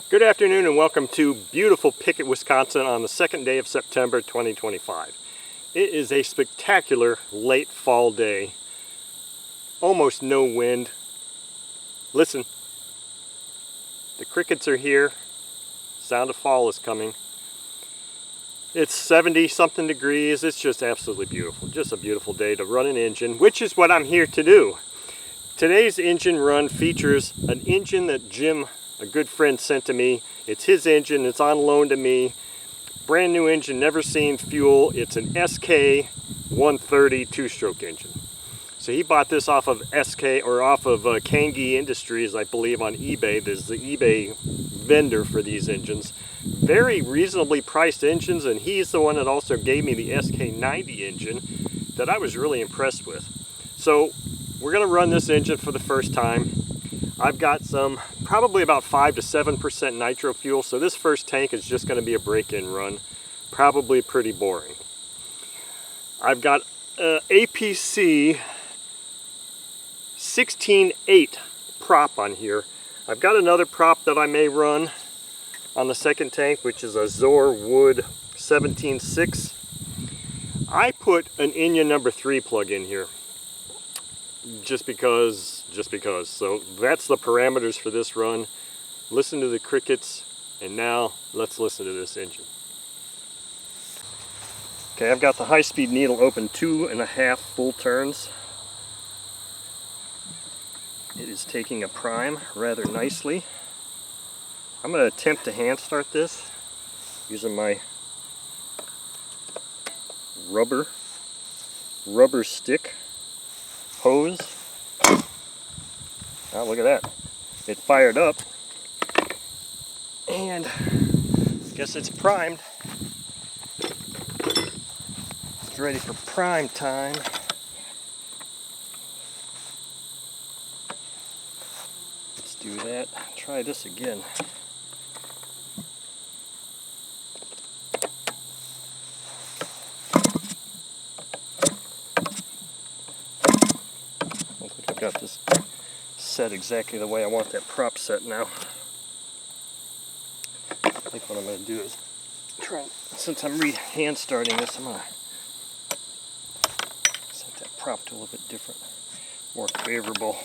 Good afternoon and welcome to beautiful Pickett, Wisconsin on the second day of September 2025. It is a spectacular late fall day. Almost no wind. Listen, the crickets are here. Sound of fall is coming. It's 70 something degrees. It's just absolutely beautiful. Just a beautiful day to run an engine, which is what I'm here to do. Today's engine run features an engine that Jim, a good friend, sent to me. It's his engine. It's on loan to me. Brand new engine, never seen fuel. It's an SK 130 two-stroke engine. So he bought this off of Kangi Industries, I believe, on eBay. There's the eBay vendor for these engines. Very reasonably priced engines, and he's the one that also gave me the SK90 engine that I was really impressed with. So we're going to run this engine for the first time. I've got some, probably about 5 to 7% nitro fuel, so this first tank is just going to be a break-in run. Probably pretty boring. I've got APC 16.8 prop on here. I've got another prop that I may run on the second tank, which is a Zor Wood 17.6. I put an Enya number 3 plug in here. Just because. So that's the parameters for this run. Listen to the crickets, and now let's listen to this engine. Okay, I've got the high-speed needle open 2.5 full turns. It is taking a prime rather nicely. I'm going to attempt to hand start this using my rubber stick hose. Oh, look at that. It fired up. And I guess it's primed. It's ready for prime time. Let's do that. Try this again. I think I've got this set exactly the way I want that prop set now. I think what I'm going to do is try, since I'm hand starting this, I'm going to set that prop to a little bit different, more favorable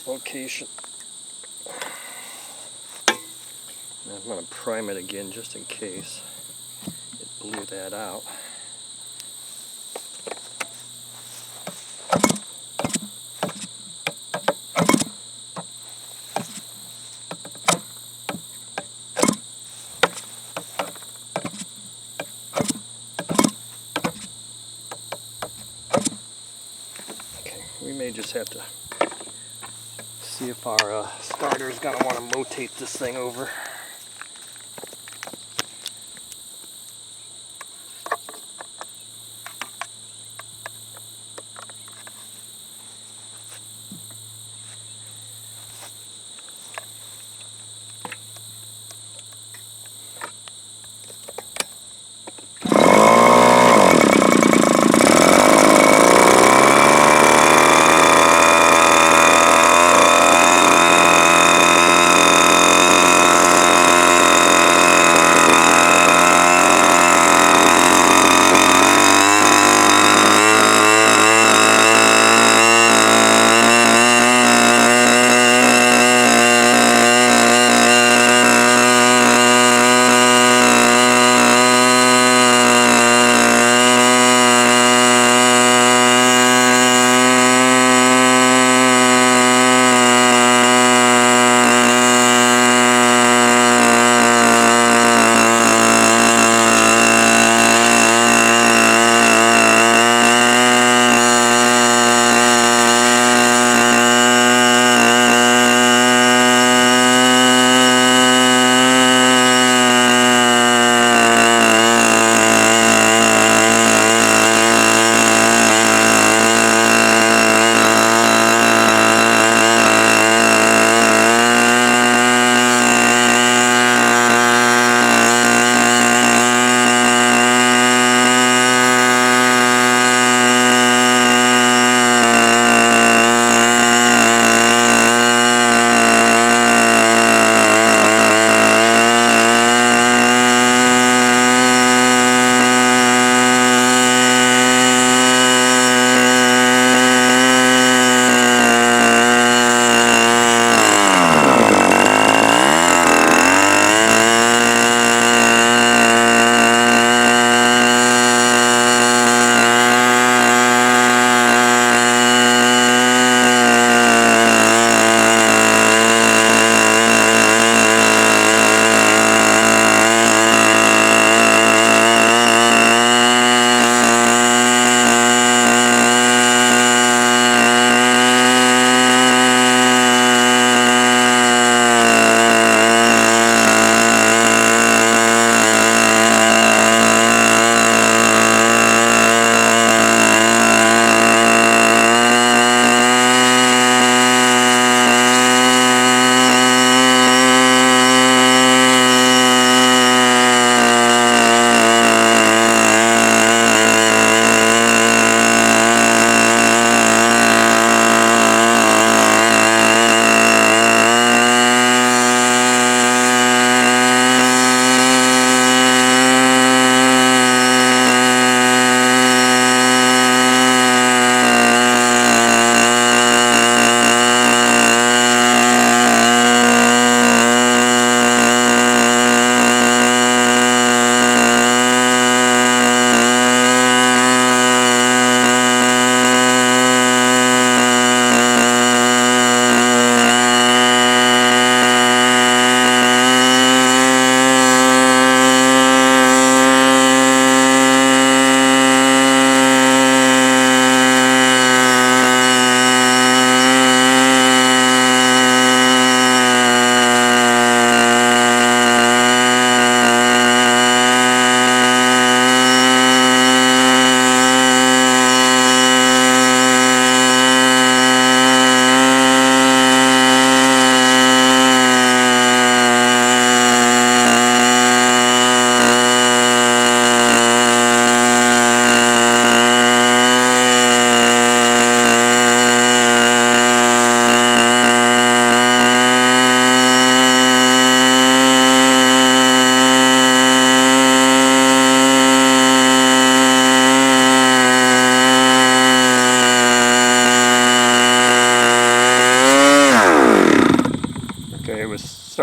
location. And I'm going to prime it again just in case it blew that out. We may just have to see if our starter is going to want to rotate this thing over.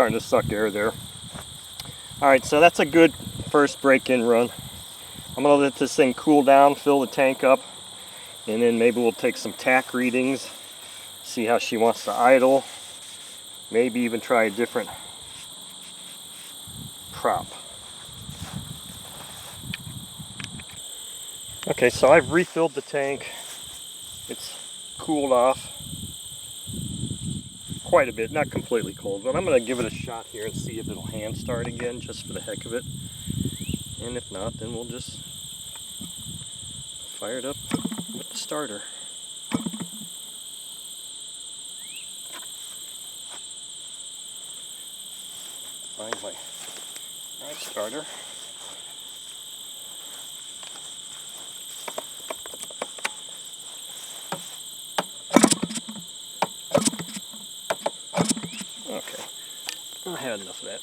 starting to suck air there. Alright, so that's a good first break-in run. I'm going to let this thing cool down, fill the tank up, and then maybe we'll take some tack readings, see how she wants to idle, maybe even try a different prop. Okay, so I've refilled the tank. It's cooled off quite a bit, not completely cold, but I'm going to give it a shot here and see if it'll hand start again, just for the heck of it. And if not, then we'll just fire it up with the starter. Find my drive starter. Okay, I had enough of that.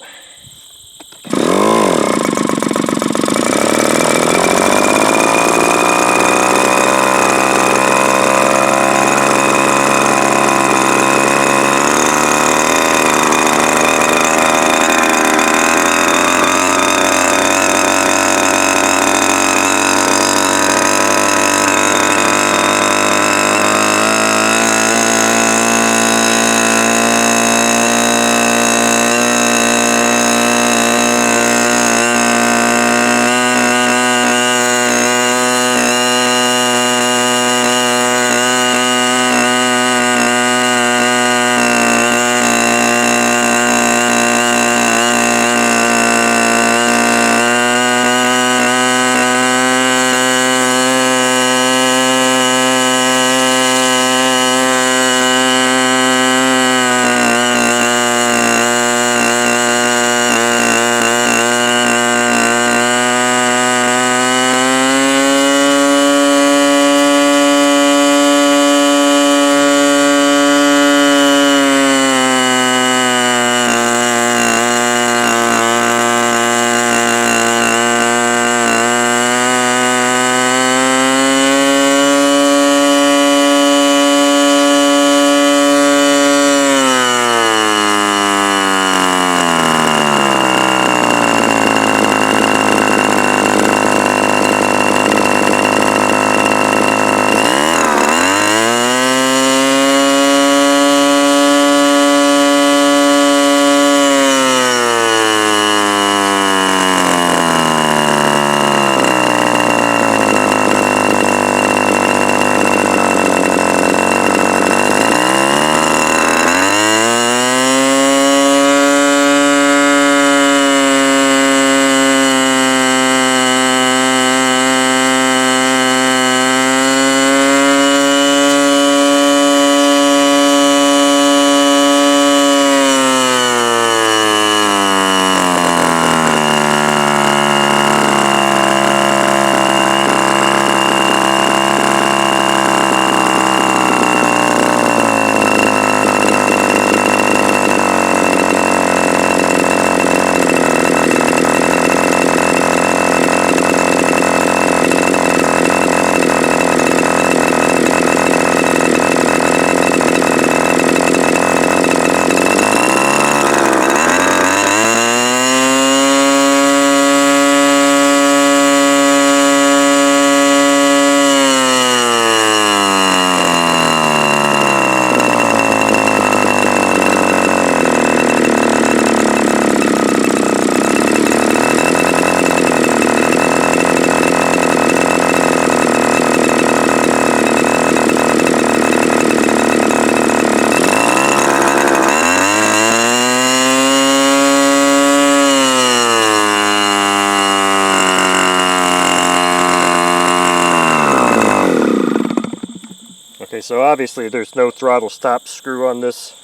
Okay, so obviously there's no throttle stop screw on this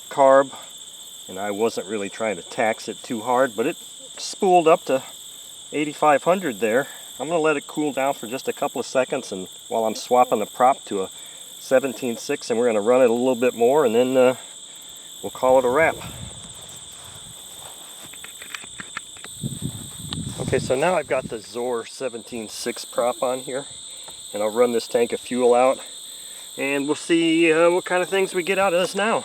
carb, and I wasn't really trying to tax it too hard, but it spooled up to 8,500 there. I'm going to let it cool down for just a couple of seconds, and while I'm swapping the prop to a 17.6, and we're going to run it a little bit more, and then we'll call it a wrap. Okay, so now I've got the Zor 17.6 prop on here, and I'll run this tank of fuel out, and we'll see what kind of things we get out of this now.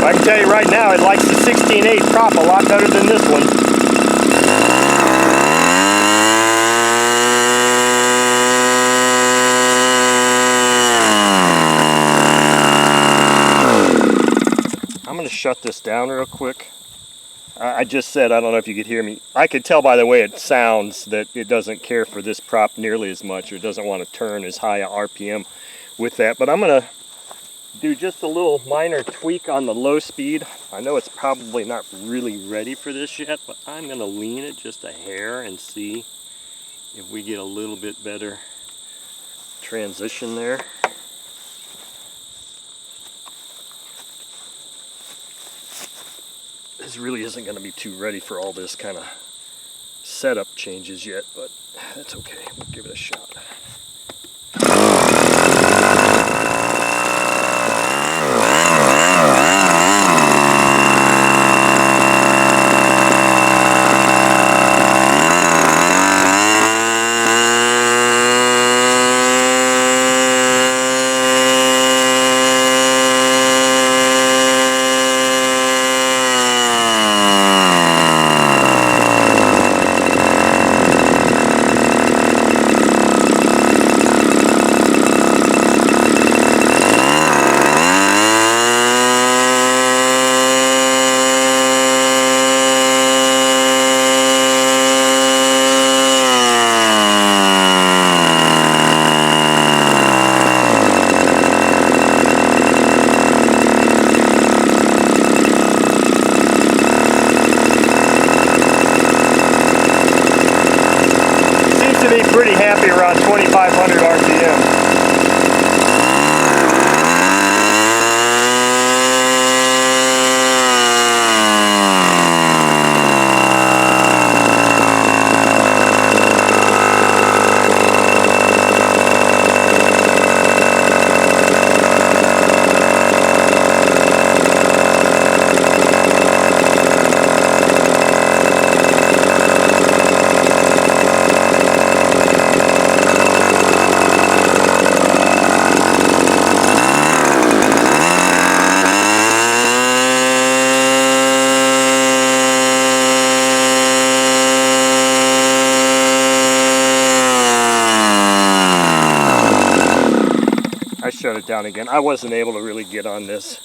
I can tell you right now, it likes the 16/8 prop a lot better than this one. I'm going to shut this down real quick. I just said, I don't know if you could hear me. I could tell by the way it sounds that it doesn't care for this prop nearly as much, or doesn't want to turn as high a RPM with that. But I'm going to do just a little minor tweak on the low speed. I know it's probably not really ready for this yet, but I'm going to lean it just a hair and see if we get a little bit better transition there. This really isn't going to be too ready for all this kind of setup changes yet, but that's okay. We'll give it a shot. Pretty happy around 2,500 RPM. Shut it down again. I wasn't able to really get on this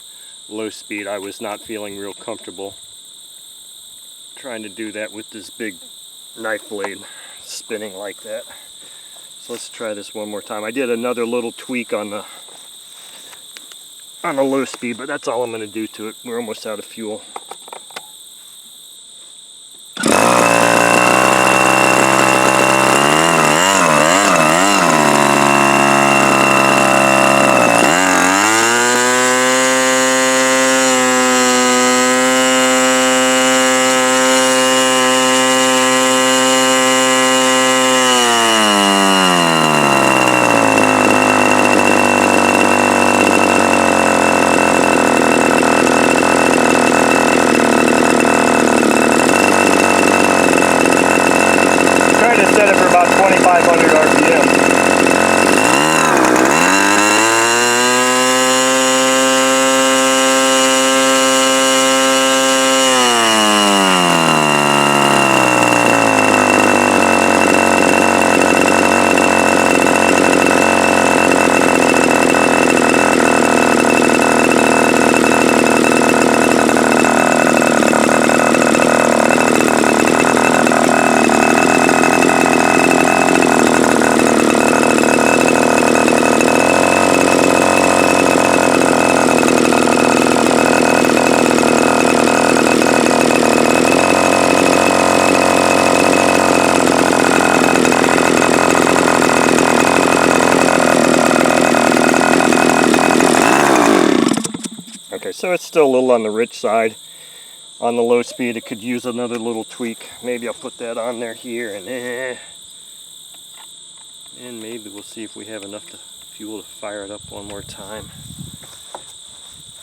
low speed. I was not feeling real comfortable trying to do that with this big knife blade spinning like that. So let's try this one more time. I did another little tweak on the low speed, but that's all I'm going to do to it. We're almost out of fuel. Okay, so it's still a little on the rich side. On the low speed, it could use another little tweak. Maybe I'll put that on there here, and maybe we'll see if we have enough fuel to fire it up one more time.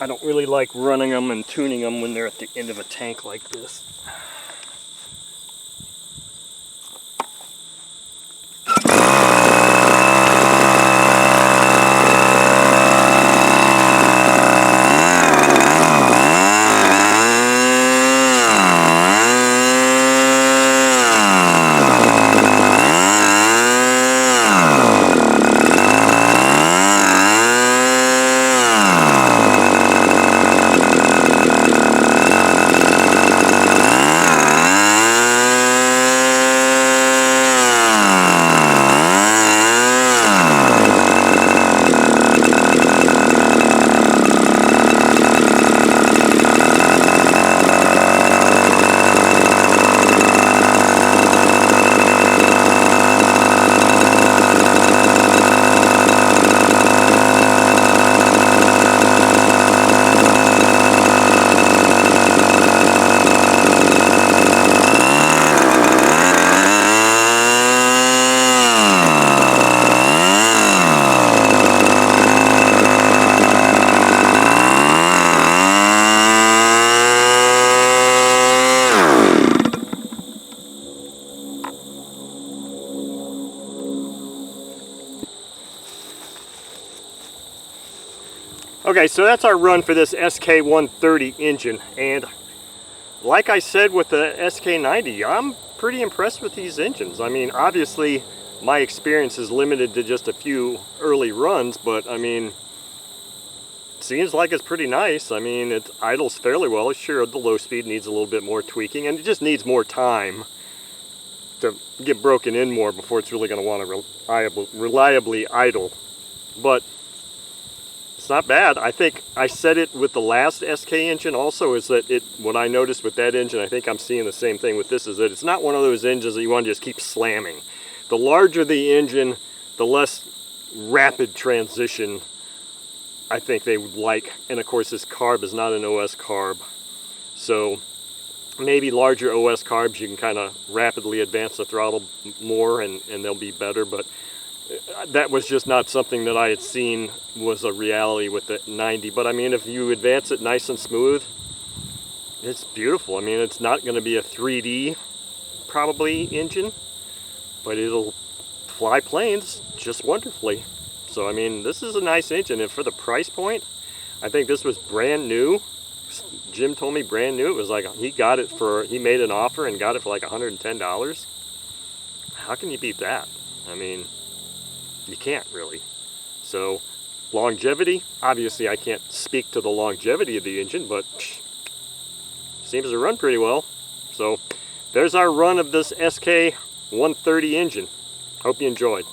I don't really like running them and tuning them when they're at the end of a tank like this. Okay, so that's our run for this SK130 engine, and like I said with the SK90, I'm pretty impressed with these engines. I mean, obviously my experience is limited to just a few early runs, but I mean, it seems like it's pretty nice. I mean, it idles fairly well. Sure, the low speed needs a little bit more tweaking, and it just needs more time to get broken in more before it's really going to want to reliably idle. But it's not bad. I think I said it with the last SK engine also, is that what I noticed with that engine, I think I'm seeing the same thing with this, is that it's not one of those engines that you want to just keep slamming. The larger the engine, the less rapid transition I think they would like. And of course this carb is not an OS carb. So maybe larger OS carbs, you can kind of rapidly advance the throttle more and they'll be better, but that was just not something that I had seen was a reality with the 90. But I mean, if you advance it nice and smooth, it's beautiful. I mean, it's not going to be a 3D probably engine, but it'll fly planes just wonderfully. So I mean, this is a nice engine, and for the price point, I think this was brand new. Jim told me brand new. It was like he made an offer and got it for like $110. How can you beat that? I mean, you can't really. So longevity, obviously I can't speak to the longevity of the engine, but seems to run pretty well. So there's our run of this SK130 engine. Hope you enjoyed.